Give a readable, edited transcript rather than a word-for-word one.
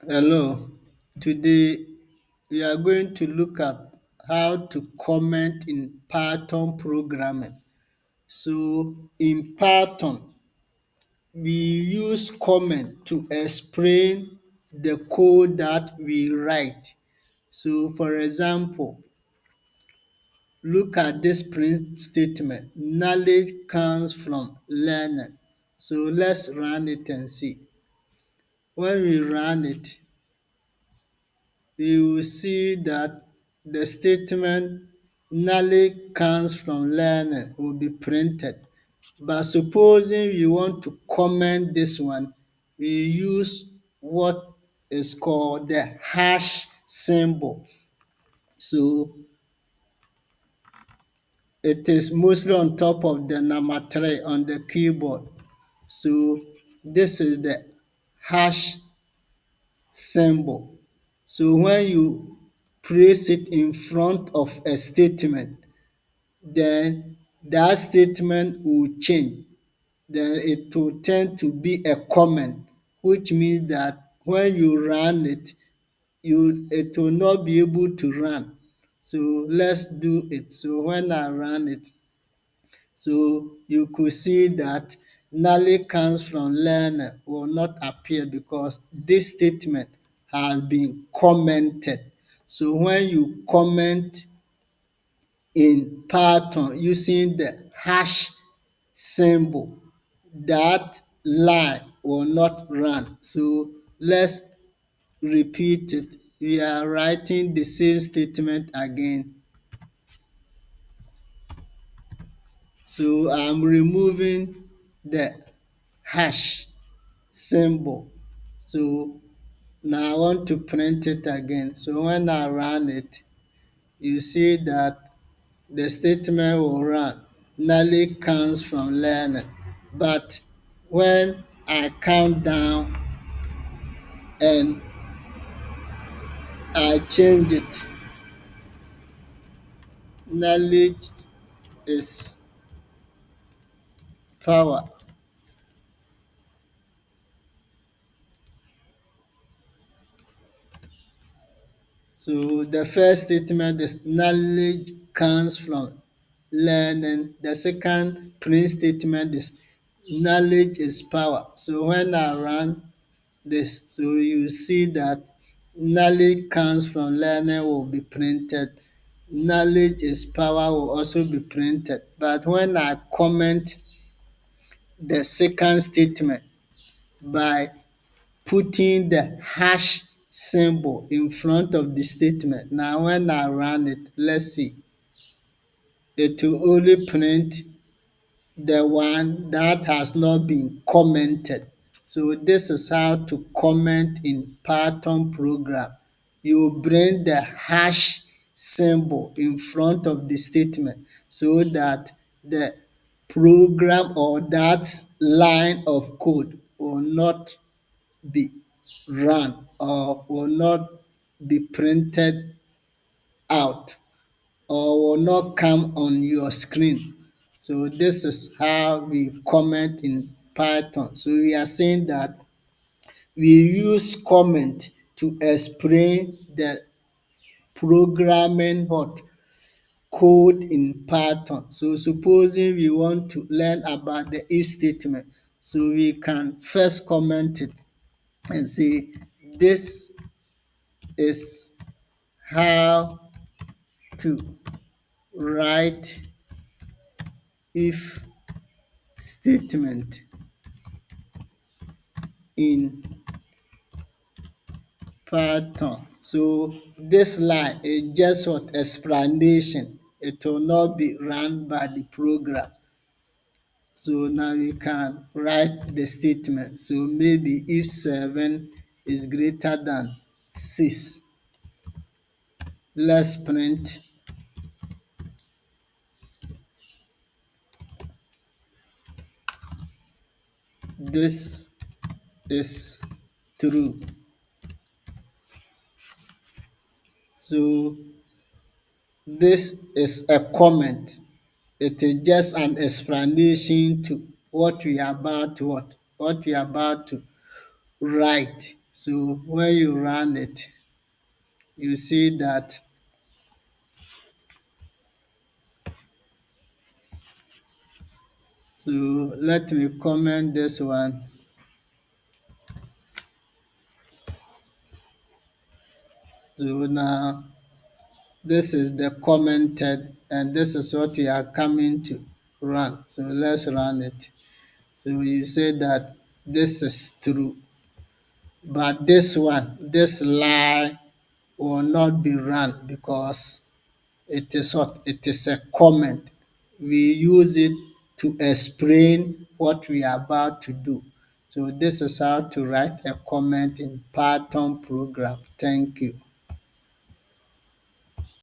Hello, today we are going to look at how to comment in Python programming. So, in Python, we use comment to explain the code that we write. So, for example, look at this print statement. Knowledge comes from learning. So, let's run it and see. When we run it, you will see that the statement knowledge comes from learning will be printed. But supposing we want to comment this one, we use what is called the hash symbol. So it is mostly on top of the number 3 on the keyboard. So this is the hash symbol. So when you place it in front of a statement, then that statement will change. Then it will tend to be a comment, which means that when you run it, it will not be able to run. So let's do it. So when I run it, so you could see that knowledge comes from learner will not appear because this statement has been commented. So when you comment in Python using the hash symbol, that line will not run. So let's repeat it. We are writing the same statement again. So I'm removing the hash symbol. So now I want to print it again. So when I run it, you see that the statement will run. Knowledge comes from learning. But when I count down and I change it, knowledge is power. So the first statement is knowledge comes from learning. The second print statement is knowledge is power. So when I run this, so you see that knowledge comes from learning will be printed. Knowledge is power will also be printed. But when I comment the second statement by putting the hash symbol in front of the statement. Now when I run it, let's see, it will only print the one that has not been commented. So this is how to comment in Python program. You bring the hash symbol in front of the statement so that the program or that line of code will not be run or will not be printed out or will not come on your screen. So this is how we comment in Python. So we are saying that we use comment to explain the programming what code in Python. So supposing we want to learn about the if statement, so we can first comment it and say this is how to write if statement in Python. So this line is just what explanation. It will not be run by the program. So now we can write the statement. So maybe if 7 is greater than 6, let's print this is true. So this is a comment. It is just an explanation to what we are about to write. So when you run it, you see that. So let me comment this one. So now this is the commented, and this is what we are coming to run. So let's run it. So you say that this is true, but this one, this lie will not be run because it is what? It is a comment. We use it to explain what we are about to do. So this is how to write a comment in Python program. Thank you.